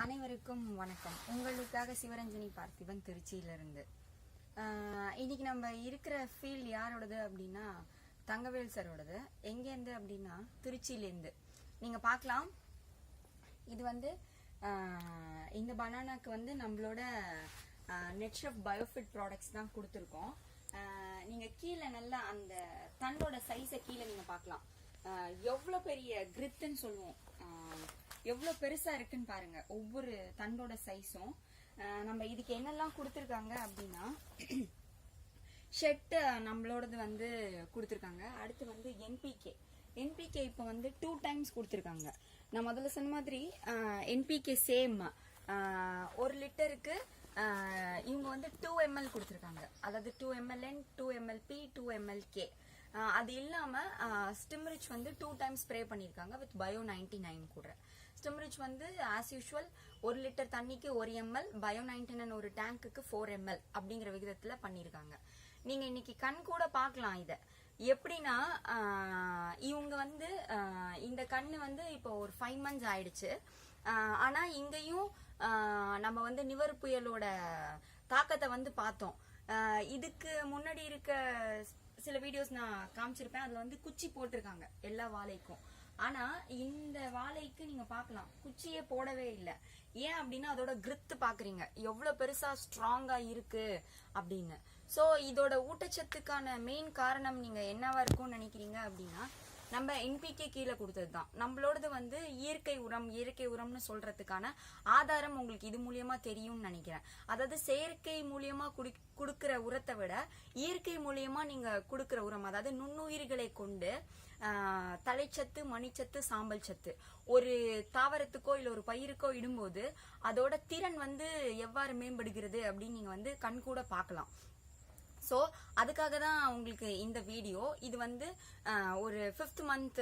அனைவருக்கும் வணக்கம். உங்களுக்காக சிவரஞ்சனி பார்த்திபன் திருச்சியிலிருந்து. இன்னைக்கு நம்ம இருக்கிற ஃபீல்ட் யாரோடது அப்படின்னா தங்கவேல் சாரோடது. எங்கேருந்து அப்படின்னா திருச்சியிலேருந்து. நீங்க பார்க்கலாம், இது வந்து இந்த பனானாக்கு வந்து நம்மளோட நெட்ஷெஃப் பயோஃபிட் ப்ராடக்ட்ஸ் தான் கொடுத்துருக்கோம். நீங்க கீழே நல்லா அந்த தண்டோட சைஸை கீழே நீங்க பார்க்கலாம். எவ்வளோ பெரிய கிரித்துன்னு சொல்லுவோம், எவ்வளோ பெருசா இருக்குன்னு பாருங்க. ஒவ்வொரு தண்டோட சைஸும் நம்ம இதுக்கு என்னெல்லாம் கொடுத்துருக்காங்க அப்படின்னா ஷெட் நம்மளோடது வந்து கொடுத்துருக்காங்க. அடுத்து வந்து என்பிகே இப்போ வந்து 2 times கொடுத்துருக்காங்க. நான் முதல்ல சொன்ன மாதிரி என்பிகே சேம் 1 லிட்டருக்கு இவங்க வந்து 2 ml கொடுத்துருக்காங்க. அதாவது 2 mln 2 mlp 2 mlk. அது இல்லாம ஸ்டிம்ரிச் வந்து 2 times ஸ்ப்ரே பண்ணிருக்காங்க வித் பயோ 99 கூட. ஸ்டிம்ரிச் வந்து ஆஸ் யூஷுவல் 1 லிட்டர் தண்ணிக்கு 1 ml, பயோ 99 ஒரு டேங்குக்கு 4 ml அப்படிங்கிற விகிதத்துல பண்ணிருக்காங்க. நீங்க இன்னைக்கு கண் கூட பார்க்கலாம். இத எப்படின்னா இவங்க வந்து இந்த கண்ணு வந்து இப்போ ஒரு 5 months ஆயிடுச்சு. ஆனா இங்கேயும் நம்ம வந்து நிவர் புயலோட தாக்கத்தை வந்து பார்த்தோம். இதுக்கு முன்னாடி இருக்க சில வீடியோஸ் நான் காமிச்சிருப்பேன். அதுல வந்து குச்சி போட்டிருக்காங்க எல்லா வாழைக்கும். ஆனா இந்த வாழைக்கு நீங்க பாக்கலாம், குச்சியே போடவே இல்லை. ஏன் அப்படின்னா அதோட கிரித்து பாக்குறீங்க எவ்வளவு பெருசா ஸ்ட்ராங்கா இருக்கு அப்படின்னு. சோ இதோட ஊட்டச்சத்துக்கான மெயின் காரணம் நீங்க என்னவா இருக்கும்னு நினைக்கிறீங்க அப்படின்னா நம்ம என்பிகே கீழே கொடுத்ததுதான். நம்மளோடது வந்து இயற்கை உரம்னு சொல்றதுக்கான ஆதாரம் உங்களுக்கு இது மூலியமா தெரியும்னு நினைக்கிறேன். அதாவது செயற்கை மூலியமா குடுக்கிற உரத்தை விட இயற்கை மூலியமா நீங்க குடுக்கிற உரம், அதாவது நுண்ணுயிர்களை கொண்டு தலைச்சத்து, மணிச்சத்து, சாம்பல் சத்து ஒரு தாவரத்துக்கோ இல்ல ஒரு பயிருக்கோ இடும்போது அதோட திறன் வந்து எவ்வாறு மேம்படுகிறது அப்படின்னு நீங்க வந்து கண் கூட பார்க்கலாம். சோ அதுக்காக தான் உங்களுக்கு இந்த வீடியோ. இது வந்து ஒரு 5th month